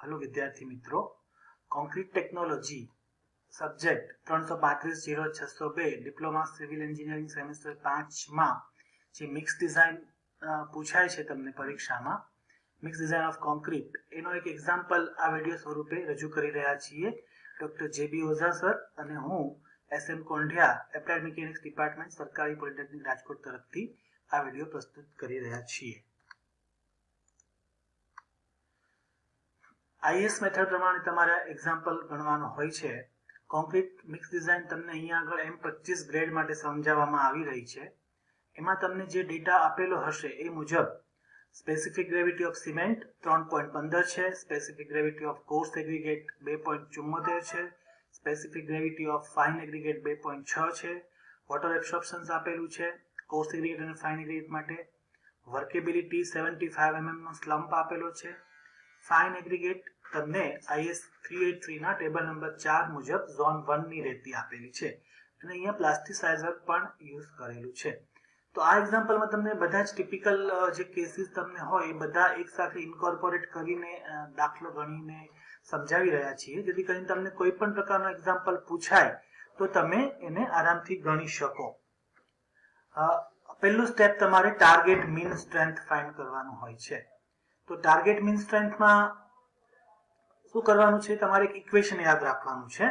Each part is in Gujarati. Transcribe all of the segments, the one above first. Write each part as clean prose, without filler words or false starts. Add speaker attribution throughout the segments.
Speaker 1: हेलो विद्यार्थी मित्रों, concrete technology subject 335-0602 diploma civil engineering semester 5 માં જે મિક્સ ડિઝાઇન પૂછાય છે તમને પરીક્ષામાં, મિક્સ ડિઝાઇન ઓફ કોન્ક્રીટ, એનો એક એક્ઝામ્પલ આ વિડીયો સ્વરૂપે રજૂ કરી રહ્યા છીએ. ડોક્ટર જે.બી. ઓઝા સર અને હું એસ.એમ. કોંઢિયા, એપ્લાઇડ મિકેનિક્સ ડિપાર્ટમેન્ટ, સરકારી પોલિટેકનિક રાજકોટ તરફથી આ વિડીયો પ્રસ્તુત કરી રહ્યા છીએ. આઈએસ મેથડ પ્રમાણે તમારે એક્ઝામ્પલ ગણવાનો હોય છે. કોન્ક્રીટ મિક્સ ડિઝાઇન તમને અહીંયા આગળ M25 ગ્રેડ માટે સમજાવવામાં આવી રહી છે. એમાં તમને જે ડેટા આપેલો હશે એ મુજબ સ્પેસિફિક ગ્રેવિટી ઓફ સિમેન્ટ 3.15 છે, specific gravity of course aggregate 2.74 છે, specific gravity of fine aggregate 2.6 છે, વોટર એબ્સોર્પ્શન આપેલું છે કોર્સ એગ્રીગેટ અને ફાઇન એગ્રીગેટ માટે, વર્કેબિલિટી 75 mm નો સ્લમ્પ આપેલો છે. ફાઇન એગ્રીગેટ તમને IS 383 ના ટેબલ નંબર 4 મુજબ ઝોન 1 ની રેતી આપેલી છે અને અહીંયા પ્લાસ્ટિસાઇઝર પણ યુઝ કરેલું છે. તો આ એક્ઝામ્પલમાં તમને બધા જ ટિપિકલ જે કેસીસ તમને હોય એ બધા એકસાથે ઇન્કોર્પોરેટ કરીને દાખલો ગણીને સમજાવી રહ્યા છીએ, જેથી કરીને તમને કોઈ પણ પ્રકારનો એક્ઝામ્પલ પૂછાય તો તમે એને આરામથી ગણી શકો. પહેલું સ્ટેપ તમારે ટાર્ગેટ મીન સ્ટ્રેન્થ ફાઇન્ડ કરવાનું હોય છે. તો ટાર્ગેટ મીન સ્ટ્રેન્થમાં શું કરવાનું છે, તમારે એક ઇક્વેશન યાદ રાખવાનું છે.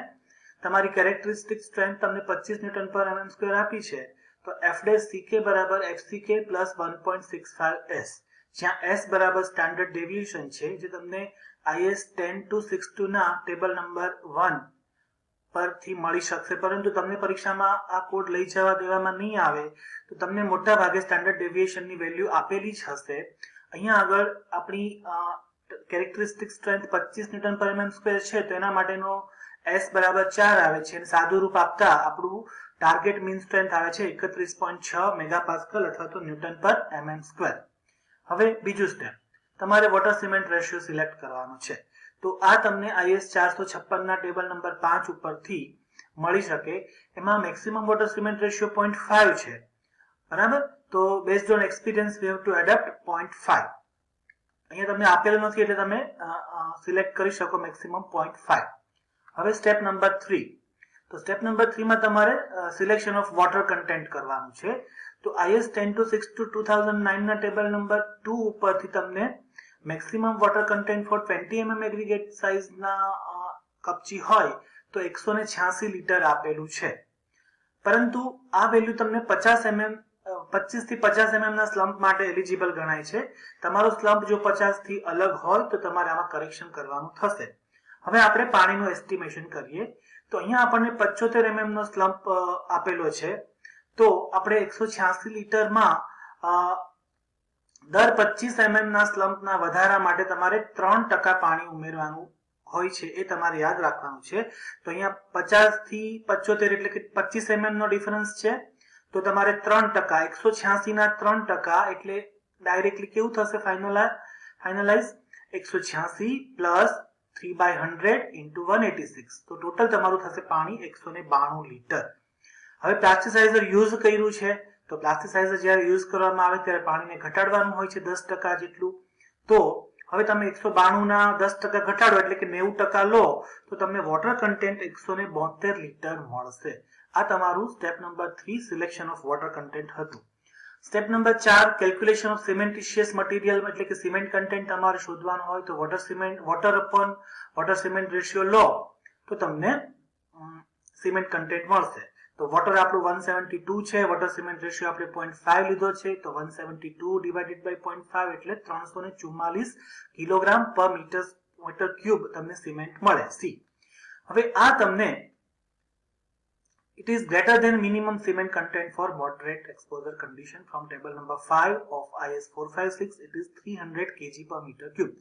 Speaker 1: તમારી કેરેક્ટરિસ્ટિક સ્ટ્રેન્થ તમને 25 ન્યૂટન પર mm² આપી છે, તો F' બરાબર FCK પ્લસ 1.65S, જ્યાં S બરાબર સ્ટાન્ડર્ડ ડેવિએશન છે, જે તમને IS 10262 ના ટેબલ નંબર 1 પરથી મળી શકશે. પરંતુ તમને પરીક્ષામાં આ કોડ લઈ જવા દેવામાં નહીં આવે, તો તમને મોટા ભાગે સ્ટાન્ડર્ડ ડેવિએશનની વેલ્યુ આપેલી જ હશે. અહીંયા આગળ આપણી કેરેક્ટરિસ્ટિક સ્ટ્રેન્થ 25 ન્યૂટન પર mm² છે, તો એના માટેનો S બરાબર 4 આવે છે અને સાદું રૂપ આપતા આપણું ટાર્ગેટ મીન સ્ટ્રેન્થ આવે છે 31.6 મેગાપાસ્કલ અથવા તો ન્યૂટન પર mm². હવે બીજું સ્ટેપ, તમારે વોટર સિમેન્ટ રેશિયો સિલેક્ટ કરવાનો છે. તો આ તમને IS 456 ના ટેબલ નંબર 5 ઉપરથી મળી શકે. એમાં મેક્સિમમ વોટર સિમેન્ટ રેશિયો 0.5 છે, બરાબર. તો based on experience we have to adapt 0.5. અહીંયા તમને આપેલું નથી એટલે તમે સિલેક્ટ કરી શકો મેક્સિમમ 0.5. હવે સ્ટેપ નંબર 3. તો સ્ટેપ નંબર 3 માં તમારે સિલેક્શન ઓફ વોટર કન્ટેન્ટ કરવાનું છે. તો IS 10262 ના ટેબલ નંબર 2 ઉપરથી તમને maximum water content for 20 mm aggregate સાઇઝના કપચી હોય તો 186 લીટર આપેલું છે. પરંતુ આ વેલ્યુ તમને 25 થી 50 mm ના સ્લમ્પ માટે એલિજિબલ ગણાય છે. તમારો સ્લમ્પ જો 50 થી અલગ હોય તો તમારે આમાં કરેક્શન કરવાનું થશે. હવે આપણે પાણીનું એસ્ટિમેશન કરીએ. તો અહીંયા આપણને 75 mm નો સ્લમ્પ આપેલો છે, તો આપણે 186 લીટરમાં દર 25 mm ના સ્લમ્પના વધારા માટે તમારે 3% પાણી ઉમેરવાનું હોય છે, એ તમારે યાદ રાખવાનું છે. તો અહીંયા 50 થી 75 એટલે કે 25 mm નો ડિફરન્સ છે, તો તમારે 3%, 186 ના 3% એટલે ડાયરેક્ટલી કેવું થશે ફાઇનલાઇઝ 186 પ્લસ 3/100 into 186, તો ટોટલ તમારું થશે પાણી 192 લીટર. હવે પ્લાસ્ટિસાઇઝર યુઝ કર્યું છે, તો પ્લાસ્ટિસાઇઝર જ્યારે યુઝ કરવામાં આવે ત્યારે પાણીને ઘટાડવાનું હોય છે 10% જેટલું. તો હવે તમે 192 ના 10% ઘટાડો એટલે કે 90% લો, તો તમને વોટર કન્ટેન્ટ 172 લીટર મળશે. આ તમારું step number 3 selection of water content હતું. Step number 4 calculation of cementitious material, એટલે કે સિમેન્ટ કન્ટેન્ટ તમારે શોધવાનું હોય તો water upon water cement ratio લો તો તમને સિમેન્ટ કન્ટેન્ટ મળશે. તો વોટર આપણું 172 છે, વોટર સિમેન્ટ રેશિયો આપણે 0.5 લીધો છે, તો 172 ડિવાઇડેડ બાય 0.5 એટલે 344 કિલોગ્રામ પર મીટર ક્યુબ તમને સિમેન્ટ મળે. સી. હવે આ તમને it is greater than minimum cement content for moderate exposure condition from table number 5 of IS 456, it is 300 kg per meter cube.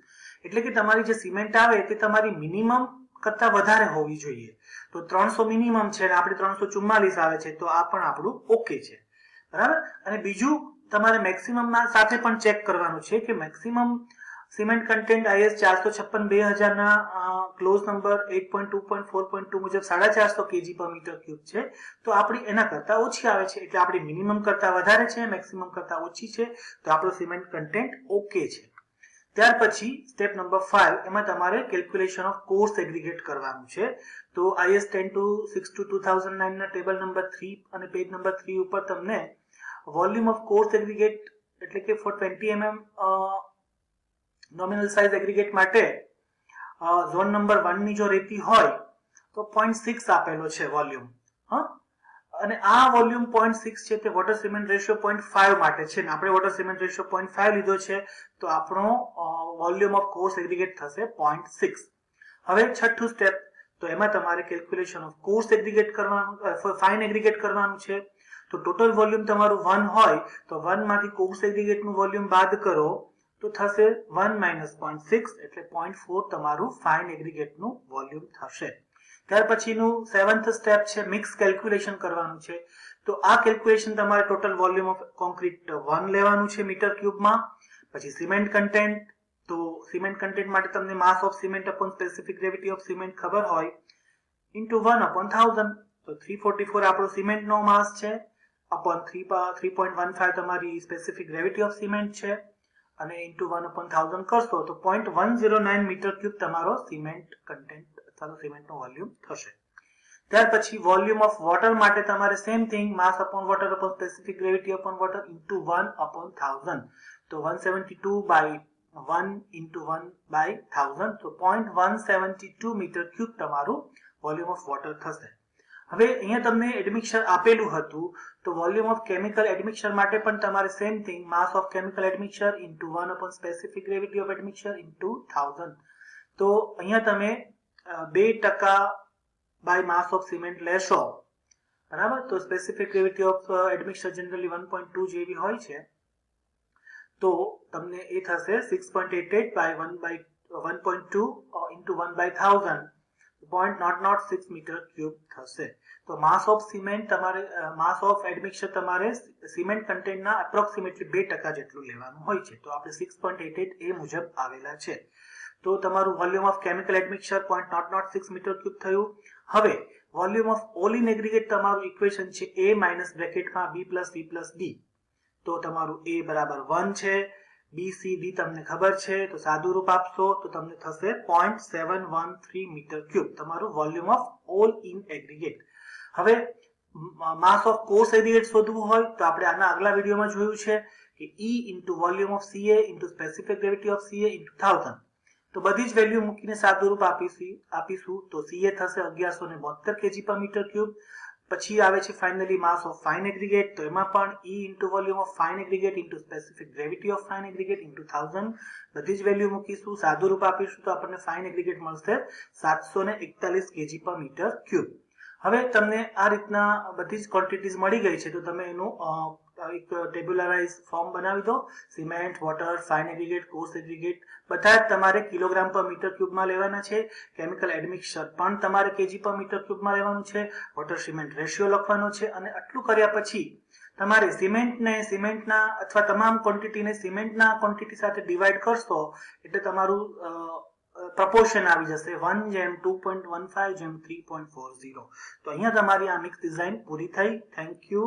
Speaker 1: એટલે કે તમારી જે સિમેન્ટ આવે તે તમારી મિનિમમ કરતા વધારે હોવી જોઈએ. તો 300 મિનિમમ છે અને આપણે 344 આવે છે, તો આ પણ આપણું ઓકે છે, બરાબર. અને બીજું તમારે મેક્સિમમ સાથે પણ ચેક કરવાનું છે કે મેક્સિમમ સિમેન્ટ કન્ટેન્ટ IS 456-2000 ના ક્લોઝ નંબર 8.2.4.2 મુજબ 450 kg પર મીટર ક્યુબ છે, તો આપણી એના કરતા ઓછી આવે છે, એટલે આપણી મિનિમમ કરતા વધારે છે, મેક્સિમમ કરતા ઓછી છે, તો આપણો સિમેન્ટ કન્ટેન્ટ ઓકે છે. ત્યાર પછી સ્ટેપ નંબર 5 એમાં તમારે કેલ્ક્યુલેશન ઓફ કોર્સ એગ્રીગેટ કરવાનું છે. તો IS 10-62-2009 ના ટેબલ નંબર 3 અને પેજ નંબર 3 ઉપર તમને વોલ્યુમ ઓફ કોર્સ એગ્રીગેટ એટલે કે for 20 mm nominal size aggregate માટે ઝોન નંબર 1 ની જો રેતી હોય તો 0.6 આપેલો છે વોલ્યુમ. અને આ વોલ્યુમ 0.6 છે તે વોટર સિમેન્ટ રેશિયો 0.5 માટે છે ને આપણે વોટર સિમેન્ટ રેશિયો 0.5 લીધો છે તો આપણો વોલ્યુમ ઓફ કોર્સ એગ્રીગેટ થશે 0.6. હવે છઠ્ઠું સ્ટેપ, તો એમાં તમારે કેલ્ક્યુલેશન ઓફ કોર્સ એગ્રીગેટ કરવાનું ફાઇન એગ્રીગેટ કરવાનું છે. તો ટોટલ વોલ્યુમ તમારું 1 હોય તો 1 માંથી કોર્સ એગ્રીગેટ નું વોલ્યુમ બાદ કરો તો થશે 1 - 0.6 એટલે 0.4 તમારું ફાઇન એગ્રીગેટ નું વોલ્યુમ થશે. ત્યાર પછીનું 7th સ્ટેપ છે મિક્સ કેલ્ક્યુલેશન કરવાનું છે. તો આ કેલ્ક્યુલેશન તમારે ટોટલ વોલ્યુમ ઓફ કોન્ક્રીટ 1 લેવાનું છે મીટર ક્યુબમાં. પછી સિમેન્ટ કન્ટેન્ટ, તો સિમેન્ટ કન્ટેન્ટ માટે તમને માસ of cement upon specific gravity of cement ખબર હોય ઇન્ટુ 1/1000. તો 344 આપણો સિમેન્ટનો માસ છે અપોન 3.15 તમારી સ્પેસિફિક ગ્રેવિટી ઓફ સિમેન્ટ છે અને ઇન્ટુ 1/1000 કરશો તો 0.109 મીટર ક્યુબ તમારો સિમેન્ટ કન્ટેન્ટ અથવા સિમેન્ટનો વોલ્યુમ થશે. ત્યાર પછી વોલ્યુમ ઓફ વોટર માટે તમારે same thing mass upon water upon specific gravity upon water into 1/1000. તો 172/1 ઇન્ટુ 1/1000 તો 0.172 મીટર ક્યુબ તમારું વોલ્યુમ ઓફ વોટર થશે. હવે અહીંયા તમને એડમિક્સર આપેલું હતું તો વોલ્યુમ ઓફ કેમિકલ એડમિક્સર માટે પણ તમારે same thing mass of chemical admixture into 1 upon specific gravity of admixture into 1000. તો અહીંયા તમે 2% બાય માસ ઓફ સિમેન્ટ લેશો, બરાબર. તો સ્પેસિફિક ગ્રેવિટી ઓફ એડમિક્સર જનરલી 1.2 જેવી હોય છે તો તમને એ થશે 6.88 બાય 1.2 ઇન્ટુ 1/1000 0.006 મીટર ક્યુબ થશે. તો માસ ઓફ સિમેન્ટ તમારે માસ ઓફ એડમિક્સર તમારે સિમેન્ટ કન્ટેન્ટના એપ્રોક્સિમેટલી 2% જેટલું લેવાનું હોય છે. તો આપણે 6.88 એ મુજબ આવેલા છે. તો તમારું volume of chemical admixture 0.006 metre cube થયું. હવે volume of all in aggregate તમારું ઇક્વેશન છે A માઇનસ બ્રેકેટમાં B plus C plus D. તો તમારું A બરાબર 1 છે, B C D તમને ખબર છે તો સાદું રૂપ આપશો તો તમને થશે 0.713 મીટર ક્યુબ તમારું volume of all in aggregate. હવે માસ ઓફ કોર્સ એગ્રીગેટ શોધવું હોય તો આપણે આના આગલા વિડીયોમાં જોયું છે કે E into volume of CA into specific gravity of CA into 1000. તો બધી જ વેલ્યુ મૂકીને સાદું રૂપ આપીશું તો CA થશે 1172 kg પર મીટર ક્યુબ. પછી આવે છે finally mass of fine aggregate, તો એમાં પણ E into volume of fine aggregate into specific gravity of fine aggregate into 1000. બધી જ વેલ્યુ મૂકીશું, સાદું રૂપ આપીશું તો આપણને ફાઇન એગ્રીગેટ મળશે 741 kg પર મીટર ક્યુબ. હવે તમને આ રીતના બધી જ ક્વોન્ટિટીઝ મળી ગઈ છે તો તમે એનું એક ટેબ્યુલરાઇઝ ફોર્મ બનાવી દો. Cement, water, fine aggregate, course aggregate બધા જ તમારે કિલોગ્રામ પર મીટર ક્યુબમાં લેવાના છે. કેમિકલ એડમિક્સર પણ તમારે કેજી પર મીટર ક્યુબમાં લેવાનું છે. વોટર સિમેન્ટ રેશિયો લખવાનો છે અને આટલું કર્યા પછી તમારે સિમેન્ટના અથવા તમામ ક્વોન્ટિટીને સિમેન્ટના ક્વોન્ટિટી સાથે ડિવાઈડ કરશો એટલે તમારું પ્રપોર્શન આવી જશે 1:2.15:3.40. તો અહીંયા તમારી આ મિક્સ ડિઝાઇન પૂરી થઈ. Thank you.